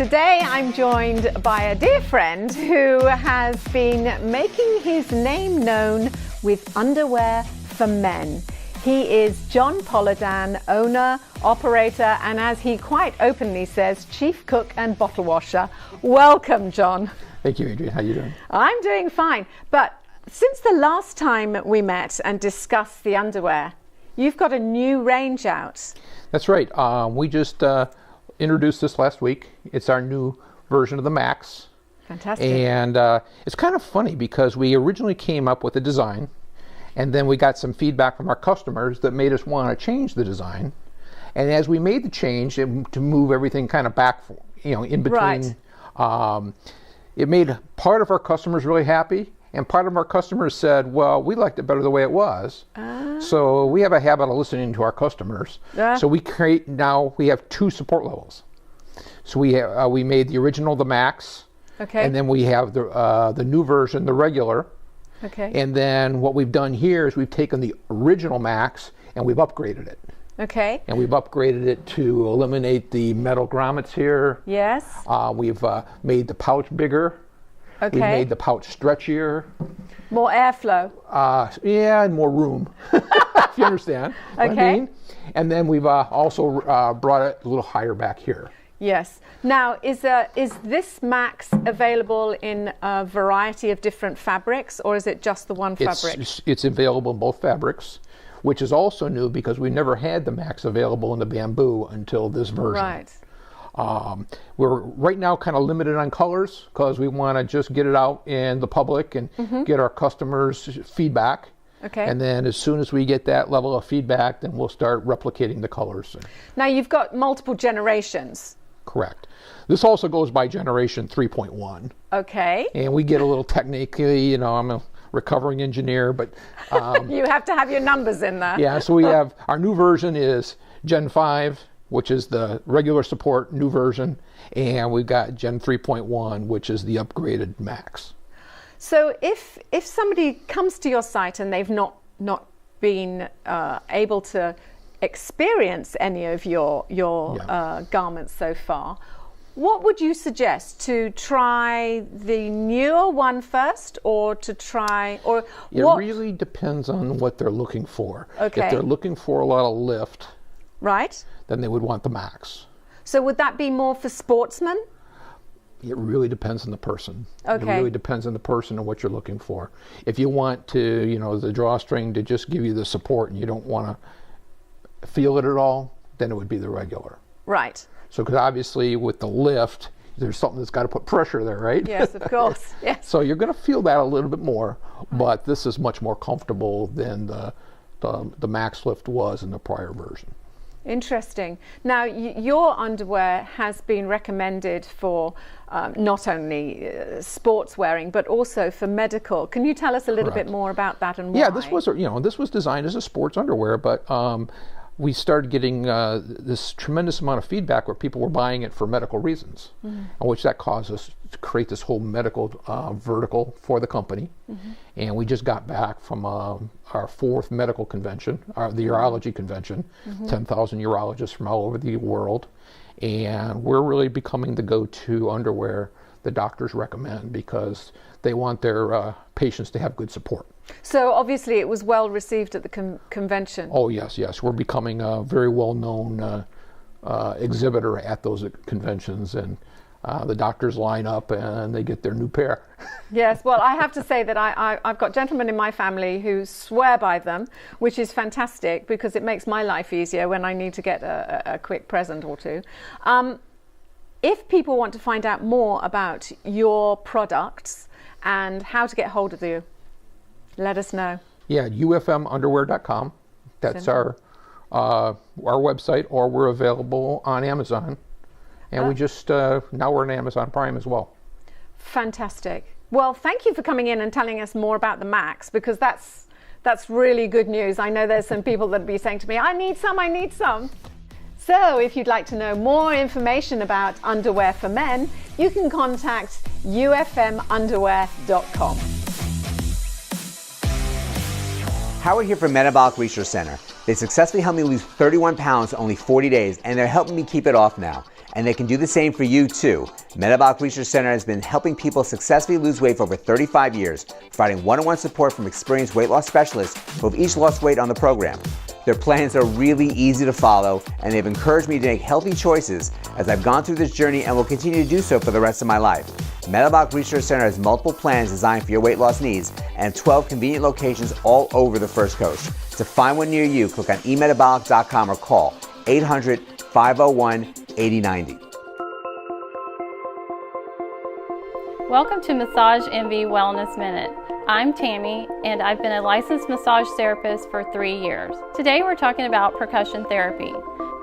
Today I'm joined by a dear friend who has been making his name known with underwear for men. He is John Pollidan, owner, operator, and as he quite openly says, chief cook and bottle washer. Welcome, John. Thank you, Adrienne. How are you doing? I'm doing fine. But since the last time we met and discussed the underwear, you've got a new range out. That's right. We just introduced this last week. It's our new version of the Max. Fantastic. And it's kind of funny because we originally came up with a design, and then we got some feedback from our customers that made us want to change the design. And as we made the change to move everything kind of back, in between, right. It made part of our customers really happy, and part of our customers said, well, we liked it better the way it was. So we have a habit of listening to our customers. So we have two support levels. So we made the original, the Max, okay. And then we have the new version, the regular. Okay. And then what we've done here is we've taken the original Max and we've upgraded it. Okay. And we've upgraded it to eliminate the metal grommets here. Yes. We've made the pouch bigger. Okay. We've made the pouch stretchier. More airflow. Yeah, and more room, if you understand what I mean. And then we've also brought it a little higher back here. Yes. Now, is this Max available in a variety of different fabrics, or is it just the one fabric? It's available in both fabrics, which is also new because we never had the Max available in the bamboo until this version. Right. We're right now kind of limited on colors because we want to just get it out in the public and get our customers' feedback. Okay. And then as soon as we get that level of feedback, then we'll start replicating the colors. Now, you've got multiple generations. Correct. This also goes by generation 3.1. Okay. And we get a little technically, I'm a recovering engineer, but... you have to have your numbers in there. Yeah, so we have, our new version is Gen 5, which is the regular support new version, and we've got Gen 3.1, which is the upgraded Max. So if somebody comes to your site and they've not been able to experience any of your garments so far, what would you suggest? To try the newer one first, or to try, or it what? Really depends on what they're looking for. Okay. If they're looking for a lot of lift, right, then they would want the Max. So would that be more for sportsmen? It really depends on the person. Okay. It really depends on the person and what you're looking for. If you want to, the drawstring to just give you the support and you don't want to feel it at all, then it would be the regular. Right. So, because obviously with the lift, there's something that's got to put pressure there, right? Yes, of course. Yes. So you're going to feel that a little bit more, but this is much more comfortable than the Max Lift was in the prior version. Interesting. Now, your underwear has been recommended for not only sports wearing, but also for medical. Can you tell us a little bit more about that and why? Yeah, this was designed as a sports underwear, but we started getting this tremendous amount of feedback where people were buying it for medical reasons, and which that caused us to create this whole medical vertical for the company. And we just got back from our fourth medical convention, the urology convention, 10,000 urologists from all over the world, and we're really becoming the go-to underwear the doctors recommend because they want their patients to have good support. So obviously it was well received at the convention. Oh yes. We're becoming a very well-known exhibitor at those conventions, and the doctors line up and they get their new pair. Yes, well, I have to say that I've got gentlemen in my family who swear by them, which is fantastic because it makes my life easier when I need to get a quick present or two. If people want to find out more about your products and how to get hold of you, let us know. Yeah, ufmunderwear.com. That's our website, or we're available on Amazon. And we just, now we're on Amazon Prime as well. Fantastic. Well, thank you for coming in and telling us more about the Max, because that's really good news. I know there's some people that will be saying to me, I need some. So if you'd like to know more information about underwear for men, you can contact ufmunderwear.com. Howard here from Metabolic Research Center. They successfully helped me lose 31 pounds in only 40 days, and they're helping me keep it off now. and they can do the same for you too. Metabolic Research Center has been helping people successfully lose weight for over 35 years, providing one-on-one support from experienced weight loss specialists who have each lost weight on the program. Their plans are really easy to follow, and they've encouraged me to make healthy choices as I've gone through this journey and will continue to do so for the rest of my life. Metabolic Research Center has multiple plans designed for your weight loss needs and 12 convenient locations all over the First Coast. To find one near you, click on emetabolic.com or call 800-501-8090. Welcome to Massage Envy Wellness Minute. I'm Tammy, and I've been a licensed massage therapist for 3 years. Today we're talking about percussion therapy.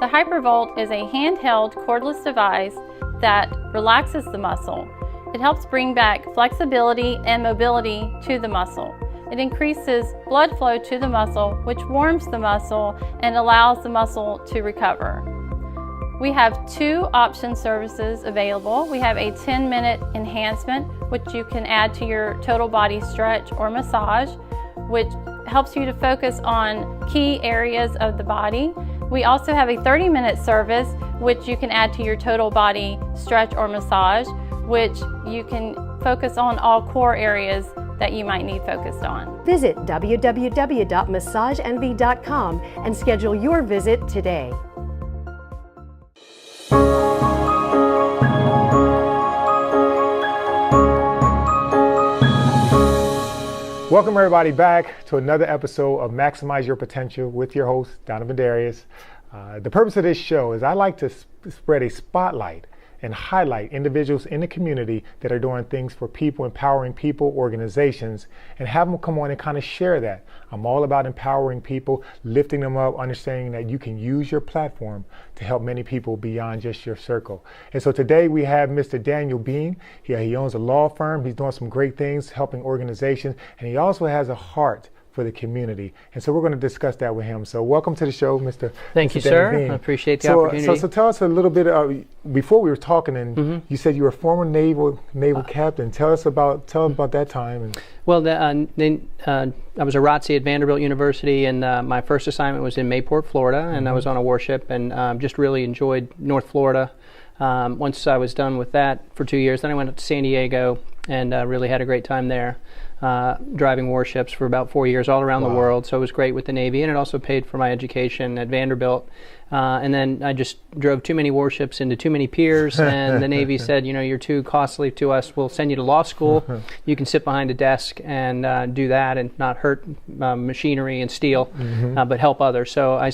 The Hypervolt is a handheld cordless device that relaxes the muscle. It helps bring back flexibility and mobility to the muscle. It increases blood flow to the muscle, which warms the muscle and allows the muscle to recover. We have 2 option services available. We have a 10-minute enhancement, which you can add to your total body stretch or massage, which helps you to focus on key areas of the body. We also have a 30-minute service, which you can add to your total body stretch or massage, which you can focus on all core areas that you might need focused on. Visit www.massageenvy.com and schedule your visit today. Welcome everybody back to another episode of Maximize Your Potential with your host, Donovan Darius. The purpose of this show is I like to spread a spotlight and highlight individuals in the community that are doing things for people, empowering people, organizations, and have them come on and kind of share that. I'm all about empowering people, lifting them up, understanding that you can use your platform to help many people beyond just your circle. And so today we have Mr. Daniel Bean. He owns a law firm. He's doing some great things, helping organizations, and he also has a heart for the community. And so we're going to discuss that with him. So welcome to the show, Mr. Thank you, sir. I appreciate the opportunity. So tell us a little bit, before we were talking, and you said you were a former naval captain. Tell us about that time. Well, I was a ROTC at Vanderbilt University, and my first assignment was in Mayport, Florida, and I was on a warship, and just really enjoyed North Florida. Once I was done with that for 2 years, then I went up to San Diego and really had a great time there. Driving warships for about 4 years all around the world, so it was great with the Navy, and it also paid for my education at Vanderbilt. And then I just drove too many warships into too many piers, and the Navy said, you're too costly to us, we'll send you to law school. You can sit behind a desk and do that and not hurt machinery and steel, but help others. So I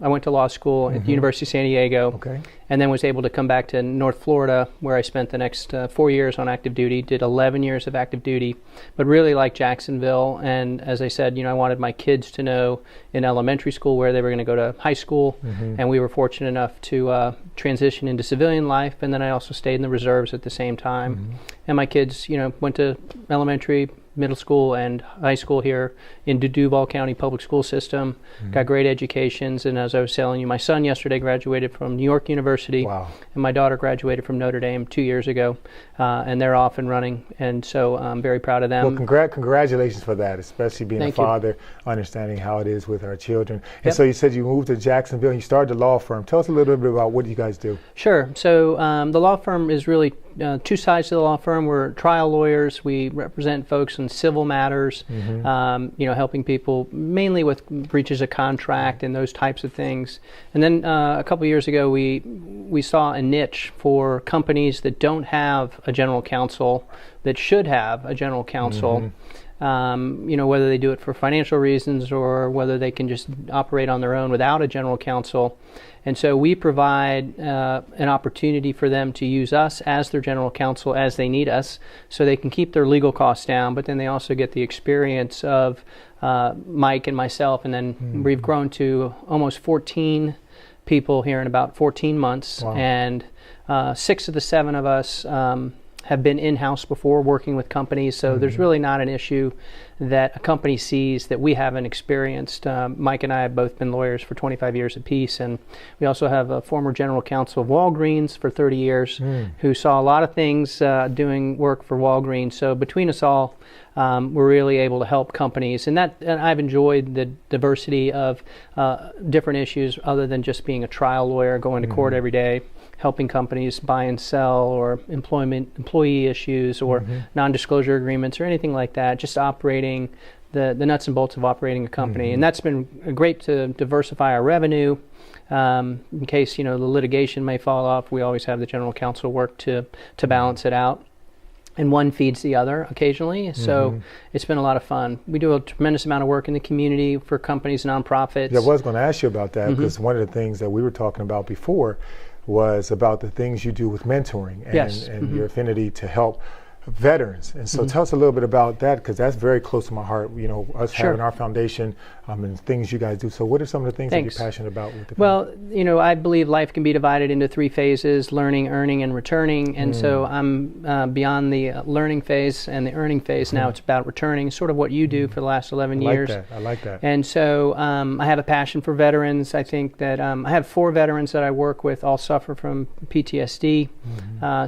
went to law school at the University of San Diego, and then was able to come back to North Florida, where I spent the next 4 years on active duty, did 11 years of active duty, but really liked Jacksonville. And as I said, I wanted my kids to know in elementary school where they were going to go to high school, and we were fortunate enough to transition into civilian life, and then I also stayed in the reserves at the same time. And my kids, went to elementary, middle school, and high school here in the Duval County Public School System. Got great educations, and as I was telling you, my son yesterday graduated from New York University, and my daughter graduated from Notre Dame 2 years ago, and they're off and running, and so I'm very proud of them. Well, congratulations for that, especially being a father, understanding how it is with our children. And so you said you moved to Jacksonville and you started a law firm. Tell us a little bit about what you guys do. Sure. So the law firm is really two sides to the law firm. We're trial lawyers. We represent folks in civil matters, helping people mainly with breaches of contract and those types of things. And then a couple years ago, we saw a niche for companies that don't have a general counsel that should have a general counsel. Whether they do it for financial reasons or whether they can just operate on their own without a general counsel. And so we provide an opportunity for them to use us as their general counsel as they need us, so they can keep their legal costs down, but then they also get the experience of Mike and myself, and then we've grown to almost 14 people here in about 14 months, and 6 of the 7 of us have been in-house before working with companies, so there's really not an issue that a company sees that we haven't experienced. Mike and I have both been lawyers for 25 years apiece, and we also have a former general counsel of Walgreens for 30 years who saw a lot of things doing work for Walgreens. So between us all, we're really able to help companies, and I've enjoyed the diversity of different issues other than just being a trial lawyer, going to court every day, helping companies buy and sell, or employee issues, or non-disclosure agreements, or anything like that. Just operating the nuts and bolts of operating a company, and that's been great to diversify our revenue. In case the litigation may fall off, we always have the general counsel work to balance it out. And one feeds the other occasionally, so it's been a lot of fun. We do a tremendous amount of work in the community for companies, nonprofits. Yeah, I was going to ask you about that, because one of the things that we were talking about before was about the things you do with mentoring and your affinity to help veterans. And so tell us a little bit about that, because that's very close to my heart, us having our foundation and things you guys do. So what are some of the things that you're passionate about with the company? Well, I believe life can be divided into 3 phases: learning, earning, and returning. And so I'm beyond the learning phase and the earning phase. Now it's about returning, sort of what you do for the last 11 years. I like that. And so I have a passion for veterans. I think that I have 4 veterans that I work with, all suffer from PTSD,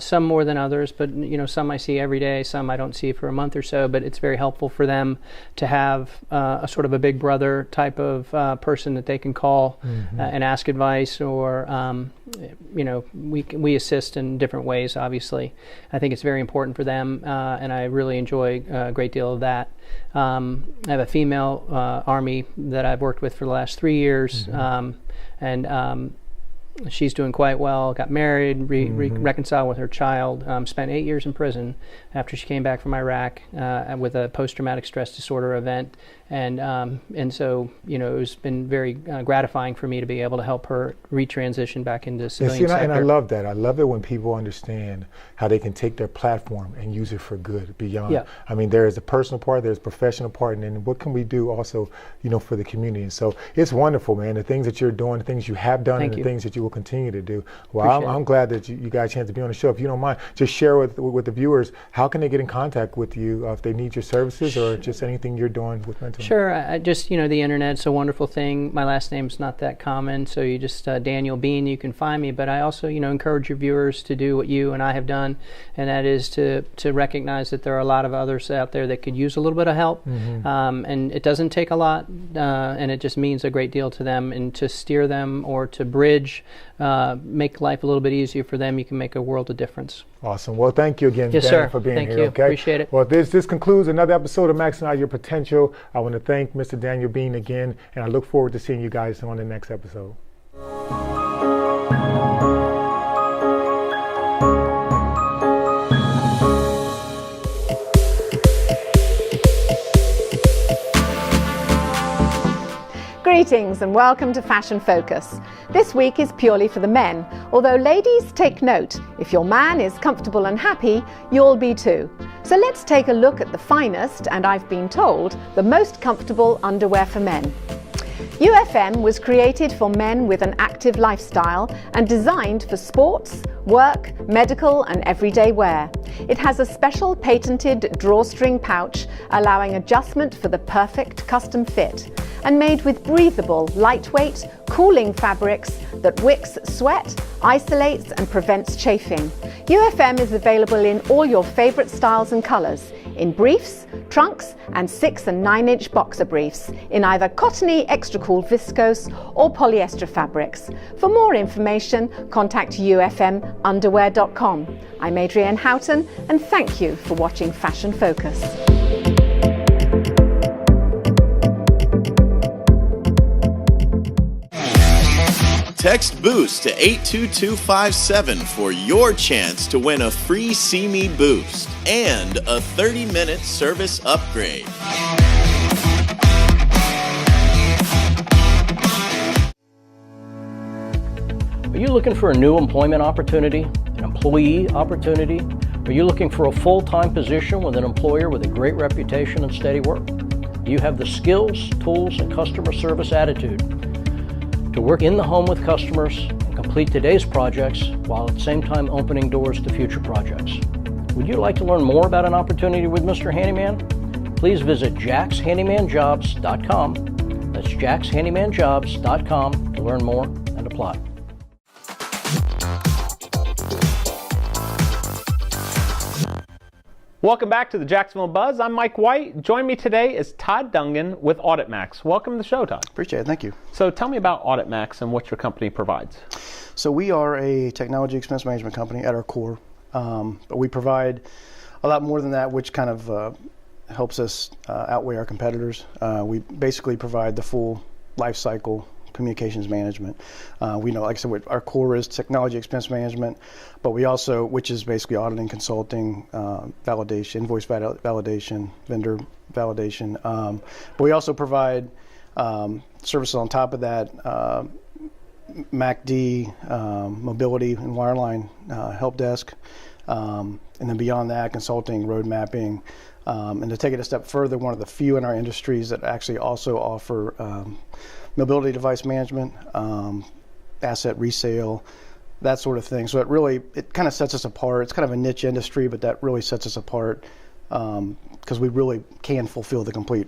some more than others, but some I see every day, some I don't see for a month or so, but it's very helpful for them to have a sort of a big brother type of person that they can call and ask advice, or we assist in different ways. Obviously, I think it's very important for them, and I really enjoy a great deal of that. I have a female Army that I've worked with for the last 3 years, and she's doing quite well. Got married, reconciled with her child. Spent 8 years in prison after she came back from Iraq with a post-traumatic stress disorder event, and so it's been very gratifying for me to be able to help her retransition back into civilian sector. And I love that. I love it when people understand how they can take their platform and use it for good beyond. Yeah. I mean, there is a personal part, there's a professional part, and then what can we do also, for the community? And so it's wonderful, man. The things that you're doing, the things you have done, and the things that you will continue to do. Well, I'm glad that you got a chance to be on the show. If you don't mind, just share with the viewers, how can they get in contact with you if they need your services or just anything you're doing with mental? Sure. I just, the internet's a wonderful thing. My last name's not that common, so you just Daniel Bean, you can find me. But I also, encourage your viewers to do what you and I have done, and that is to recognize that there are a lot of others out there that could use a little bit of help. And it doesn't take a lot, and it just means a great deal to them. And to steer them or to bridge, make life a little bit easier for them, you can make a world of difference. Awesome. Well, thank you again, yes, Dan, for being thank here. You. Okay? Appreciate it. Well, this concludes another episode of Maximize Your Potential. I want to thank Mr. Daniel Bean again, and I look forward to seeing you guys on the next episode. Greetings and welcome to Fashion Focus. This week is purely for the men, although ladies, take note, if your man is comfortable and happy, you'll be too. So let's take a look at the finest, and I've been told, the most comfortable underwear for men. UFM was created for men with an active lifestyle and designed for sports, work, medical and everyday wear. It has a special patented drawstring pouch allowing adjustment for the perfect custom fit, and made with breathable, lightweight, cooling fabrics that wicks sweat, isolates and prevents chafing. UFM is available in all your favorite styles and colors, in briefs, trunks and 6 and 9-inch boxer briefs, in either cottony, extra cool viscose or polyester fabrics. For more information, contact ufmunderwear.com. I'm Adrienne Houghton, and thank you for watching Fashion Focus. Text BOOST to 82257 for your chance to win a free See Me Boost and a 30-minute service upgrade. Are you looking for a new employment opportunity, an employee opportunity? Are you looking for a full-time position with an employer with a great reputation and steady work? Do you have the skills, tools, and customer service attitude to work in the home with customers and complete today's projects while at the same time opening doors to future projects? Would you like to learn more about an opportunity with Mr. Handyman? please visit jackshandymanjobs.com. That's jackshandymanjobs.com to learn more and apply. Welcome back to the Jacksonville Buzz. I'm Mike White. Join me today is Todd Dungan with AuditMax. Welcome to the show, Todd. Appreciate it. Thank you. So tell me about AuditMax and what your company provides. So we are a technology expense management company at our core, but we provide a lot more than that, which kind of helps us outweigh our competitors. We basically provide the full life cycle communications management. We know, like I said, our core is technology expense management, but we also, which is basically auditing, consulting, validation, invoice validation, vendor validation. But we also provide services on top of that, MACD, mobility and wireline help desk, and then beyond that, consulting, road mapping. And to take it a step further, one of the few in our industries that actually also offer mobility device management, asset resale, that sort of thing. So it kind of sets us apart. It's kind of a niche industry, but that really sets us apart because we really can fulfill the complete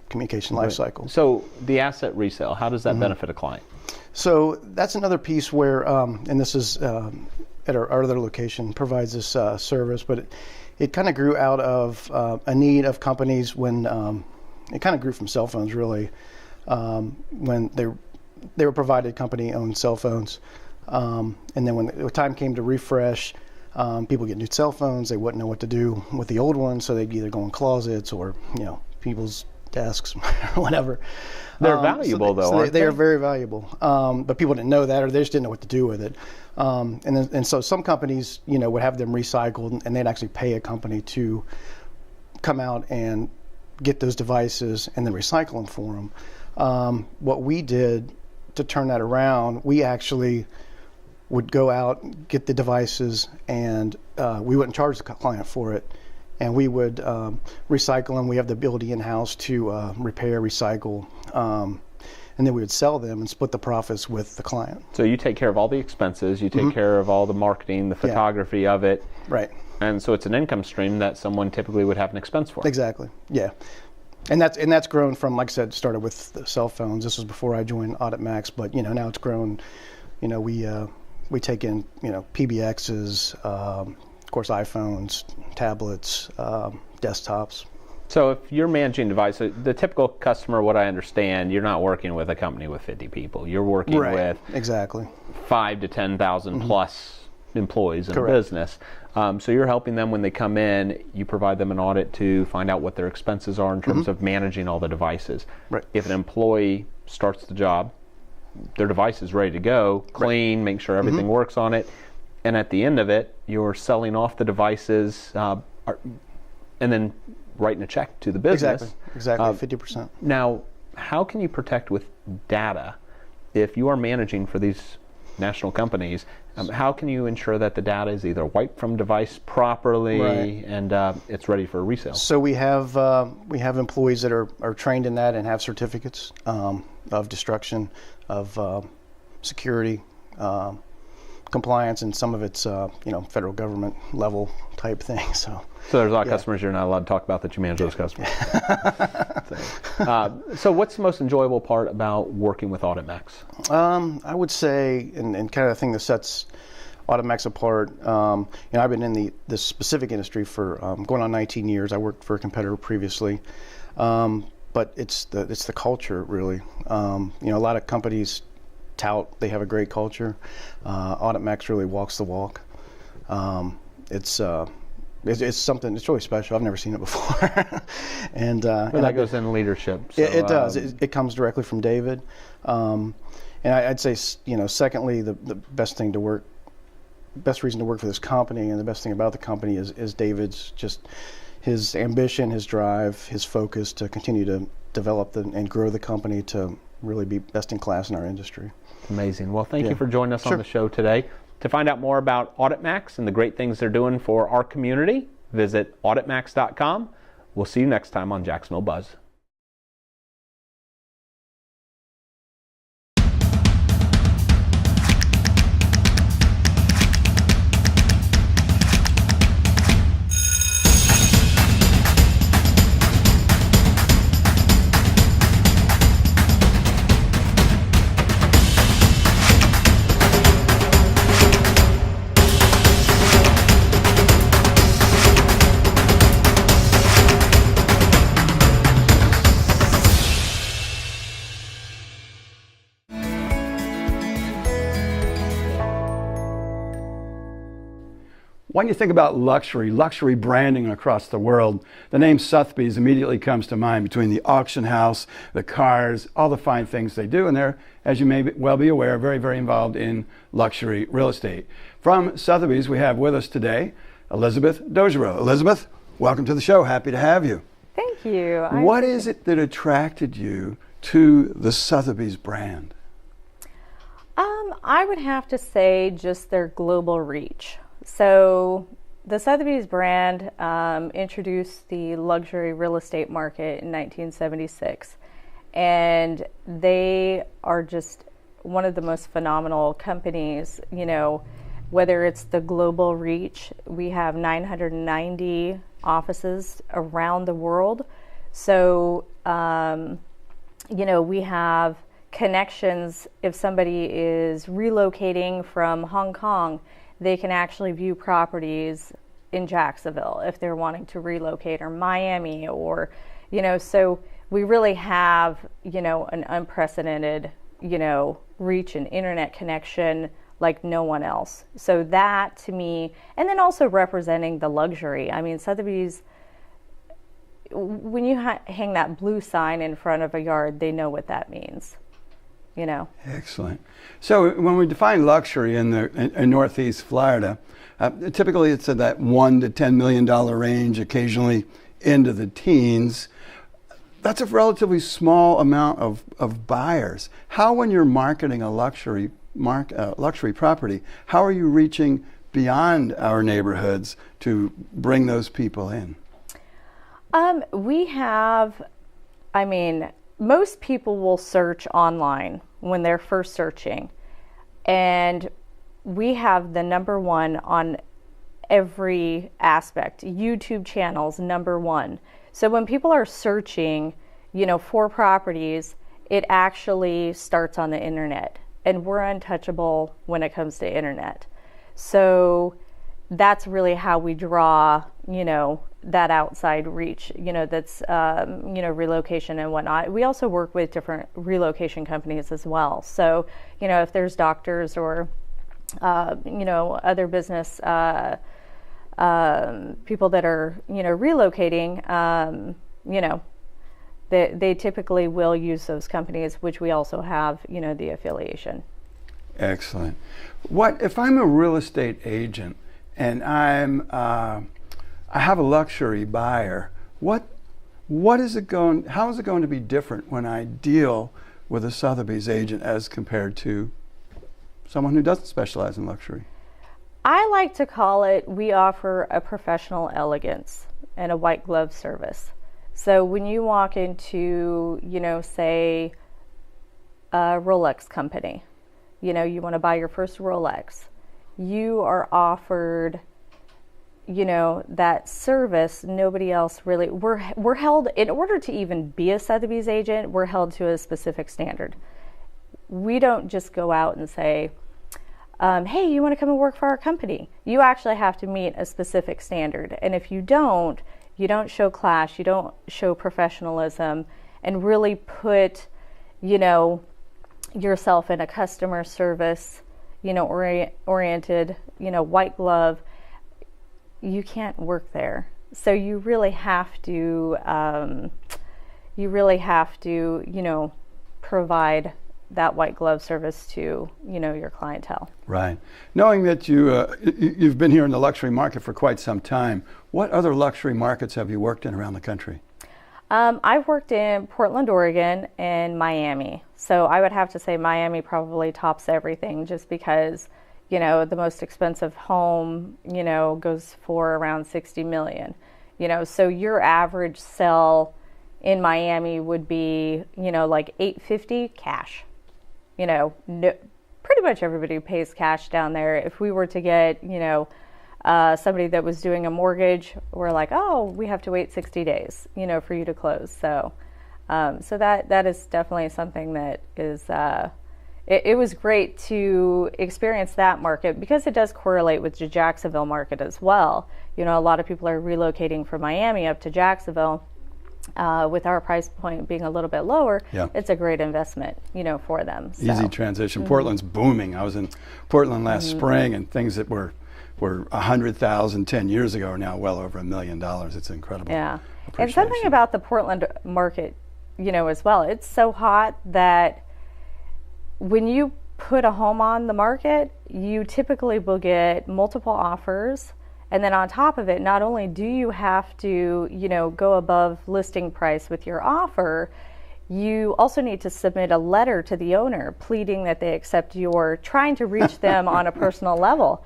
communication life cycle. So the asset resale, how does that benefit a client? So that's another piece where, and this is at our other location, provides this service, but it kind of grew out of a need of companies when it kind of grew from cell phones, really. When they were provided company-owned cell phones, and then when the time came to refresh, people get new cell phones. They wouldn't know what to do with the old ones, so they'd either go in closets or people's desks or whatever. They're valuable, though. They are very valuable, but people didn't know that, or they just didn't know what to do with it. And so some companies, would have them recycled, and they'd actually pay a company to come out and get those devices and then recycle them for them. What we did to turn that around, we actually would go out, get the devices, and we wouldn't charge the client for it. And we would recycle them. We have the ability in-house to repair, recycle, and then we would sell them and split the profits with the client. So you take care of all the expenses, you take care of all the marketing, the photography of it. Right. And so it's an income stream that someone typically would have an expense for. Exactly, yeah. And that's grown from, like I said, started with the cell phones. This was before I joined AuditMax, but now it's grown. We take in PBXs, of course iPhones, tablets, desktops. So if you're managing devices, the typical customer, what I understand, you're not working with a company with 50 people. You're working with exactly 5 to 10,000 plus employees in a business. So you're helping them when they come in. You provide them an audit to find out what their expenses are in terms of managing all the devices. Right. If an employee starts the job, their device is ready to go, clean, make sure everything works on it, and at the end of it, you're selling off the devices and then writing a check to the business. Exactly, 50%. Now, how can you protect with data if you are managing for these national companies? How can you ensure that the data is either wiped from device properly and it's ready for resale? So we have employees that are trained in that and have certificates of destruction, of security, compliance, and some of it's federal government level type things. So there's a lot of customers you're not allowed to talk about that you manage those customers. So what's the most enjoyable part about working with AuditMax? I would say, and kind of the thing that sets AuditMax apart, I've been in this specific industry for going on 19 years. I worked for a competitor previously, but it's the culture really. A lot of companies tout they have a great culture. AuditMax really walks the walk. It's something. It's really special. I've never seen it before. and that goes in leadership. So, it does. It comes directly from David. And I'd say, secondly, the best reason to work for this company, and the best thing about the company is David's just his ambition, his drive, his focus to continue to develop and grow the company to really be best in class in our industry. Amazing. Well, thank you for joining us on the show today. To find out more about AuditMax and the great things they're doing for our community, visit auditmax.com. We'll see you next time on Jacksonville Buzz. when you think about luxury branding across the world, the name Sotheby's immediately comes to mind, between the auction house, the cars, all the fine things they do. And they're, as you may well be aware, very, very involved in luxury real estate. From Sotheby's, we have with us today Elizabeth Dogereau. Elizabeth, welcome to the show. Happy to have you. Thank you. What is it that attracted you to the Sotheby's brand? I would have to say just their global reach. So the Sotheby's brand introduced the luxury real estate market in 1976, and they are just one of the most phenomenal companies, you know, whether it's the global reach. We have 990 offices around the world. So, you know, we have connections. If somebody is relocating from Hong Kong, they can actually view properties in Jacksonville if they're wanting to relocate, or Miami, or, you know, so we really have, you know, an unprecedented, you know, reach and internet connection like no one else. So that to me, and then also representing the luxury. I mean, Sotheby's, when you hang that blue sign in front of a yard, they know what that means. You know. Excellent. So when we define luxury in Northeast Florida, typically it's at that $1 to $10 million range, occasionally into the teens. That's a relatively small amount of buyers. How, when you're marketing a luxury property, how are you reaching beyond our neighborhoods to bring those people in? We have, I mean, most people will search online when they're first searching, and we have the #1 on every aspect. YouTube channels, #1. So when people are searching, you know, for properties, it actually starts on the internet, and we're untouchable when it comes to internet. So that's really how we draw, you know, that outside reach, you know, that's, you know, relocation and whatnot. We also work with different relocation companies as well. So, you know, if there's doctors or, you know, other business people that are, you know, relocating, you know, they typically will use those companies, which we also have, you know, the affiliation. Excellent. What if I'm a real estate agent and I have a luxury buyer? How is it going to be different when I deal with a Sotheby's agent as compared to someone who doesn't specialize in luxury? I like to call it, we offer a professional elegance and a white glove service. So when you walk into, you know, say a Rolex company, you know, you want to buy your first Rolex, you are offered, you know, that service. Nobody else really, we're held, in order to even be a Sotheby's agent, we're held to a specific standard. We don't just go out and say, hey, you want to come and work for our company? You actually have to meet a specific standard. And if you don't show class, you don't show professionalism, and really put, you know, yourself in a customer service, you know, oriented, you know, white glove, you can't work there. So you really have to, you know, provide that white glove service to, you know, your clientele. Right. Knowing that you've been here in the luxury market for quite some time, what other luxury markets have you worked in around the country? I've worked in Portland, Oregon, and Miami. So I would have to say Miami probably tops everything, just because, you know, the most expensive home, you know, goes for around $60 million. You know, so your average sell in Miami would be, you know, like $850 cash. You know, pretty much everybody pays cash down there. If we were to get, you know, somebody that was doing a mortgage, we're like, oh, we have to wait 60 days, you know, for you to close. So, so that is definitely something that is, it was great to experience that market, because it does correlate with the Jacksonville market as well. You know, a lot of people are relocating from Miami up to Jacksonville. With our price point being a little bit lower, yeah, it's a great investment, you know, for them. So. Easy transition. Mm-hmm. Portland's booming. I was in Portland last spring, and things that were were 100,000 10 years ago are now well over $1 million. It's incredible. Yeah. And something about the Portland market, as well, it's so hot that when you put a home on the market, you typically will get multiple offers. And then on top of it, not only do you have to, go above listing price with your offer, you also need to submit a letter to the owner pleading that they accept your trying to reach them on a personal level.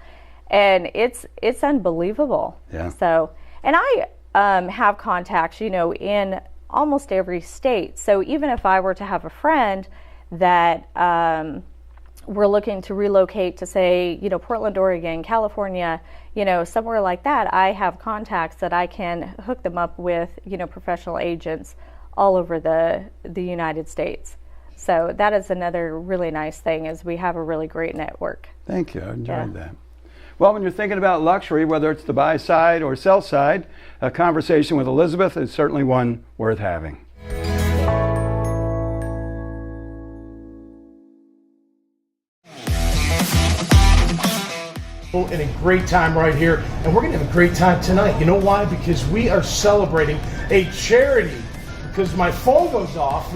And it's unbelievable. Yeah. So, and I have contacts, in almost every state. So even if I were to have a friend that we're looking to relocate to, say, Portland, Oregon, California, somewhere like that, I have contacts that I can hook them up with, professional agents all over the United States. So that is another really nice thing, is we have a really great network. Thank you. I enjoyed that. Well, when you're thinking about luxury, whether it's the buy side or sell side, a conversation with Elizabeth is certainly one worth having. And a great time right here, and we're going to have a great time tonight. You know why? Because we are celebrating a charity. Because my phone goes off,